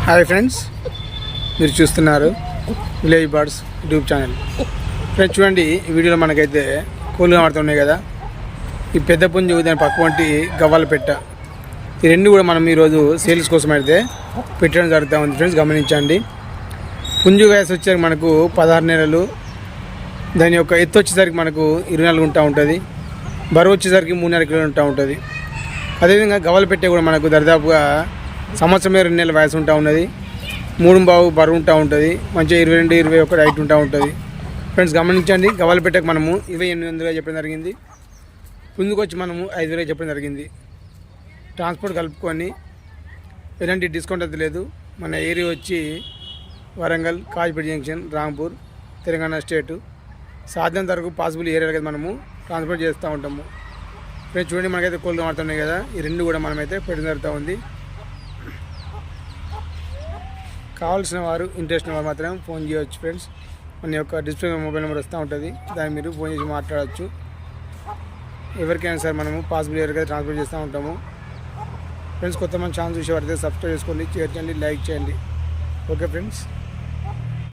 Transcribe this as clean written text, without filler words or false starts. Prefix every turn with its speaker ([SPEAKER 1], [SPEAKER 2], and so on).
[SPEAKER 1] Hi friends, మీరు చూస్తున్నారు village birds YouTube channel. Friends చూడండి, ఈ వీడియోలో మనకైతే కోళ్ళు కనబడుతున్నాయి కదా. ఈ పెద్ద పుంజు, దాని పక్క వంటి గవ్వాల పెట్ట, ఈ రెండు కూడా మనం ఈరోజు సేల్స్ కోసం అయితే పెట్టడం జరుగుతూ ఉంది. ఫ్రెండ్స్ గమనించండి, పుంజు వయసు వచ్చేసరికి మనకు 16 నెలలు, దాని యొక్క ఎత్తు వచ్చేసరికి మనకు 24 ఉంటా ఉంటుంది, బరువు వచ్చేసరికి 3.5 కిలోలు ఉంటా ఉంటుంది. అదేవిధంగా గవ్వల పెట్టే కూడా మనకు దరిదాపుగా సంవత్సరం 2 నెలల వయసు ఉంటా ఉన్నది, 3.5 బరువు ఉంటా ఉంటుంది, మంచిగా 22-21 హైట్ ఉంటా ఉంటుంది. ఫ్రెండ్స్ గమనించండి, గవ్వల పెట్టకు మనము 2800 చెప్పడం జరిగింది, పుంజుకు వచ్చి మనము 5000 చెప్పడం జరిగింది. ట్రాన్స్పోర్ట్ కలుపుకొని ఎలాంటి డిస్కౌంట్ అయితే లేదు. మన ఏరియా వచ్చి వరంగల్, కాజ్పేట జంక్షన్, రాంపూర్, తెలంగాణ స్టేటు. సాధ్యంత వరకు పాసిబుల్ ఏరియాలకి మనము ట్రాన్స్పోర్ట్ చేస్తూ ఉంటాము. ఫ్రెండ్స్ చూడండి, మనకైతే కోళ్ళు మారుతున్నాయి కదా, ఈ రెండు కూడా మనమైతే పెట్టడం జరుగుతూ ఉంది. కావాల్సిన వారు, ఇంట్రెస్ట్ ఉన్న వారు మాత్రం ఫోన్ చేయవచ్చు. ఫ్రెండ్స్ మన యొక్క డిస్ప్లే మొబైల్ నెంబర్ వస్తూ ఉంటుంది, దాన్ని మీరు ఫోన్ చేసి మాట్లాడవచ్చు. ఎవరికైనా సరే మనము పాసిబుల్ ఏరియాకి ట్రాన్స్పోర్ట్ చేస్తూ ఉంటాము. ఫ్రెండ్స్ కొత్త మన ఛానల్ చూసేవారైతే సబ్స్క్రైబ్ చేసుకోండి, షేర్ చేయండి, లైక్ చేయండి. Okay friends.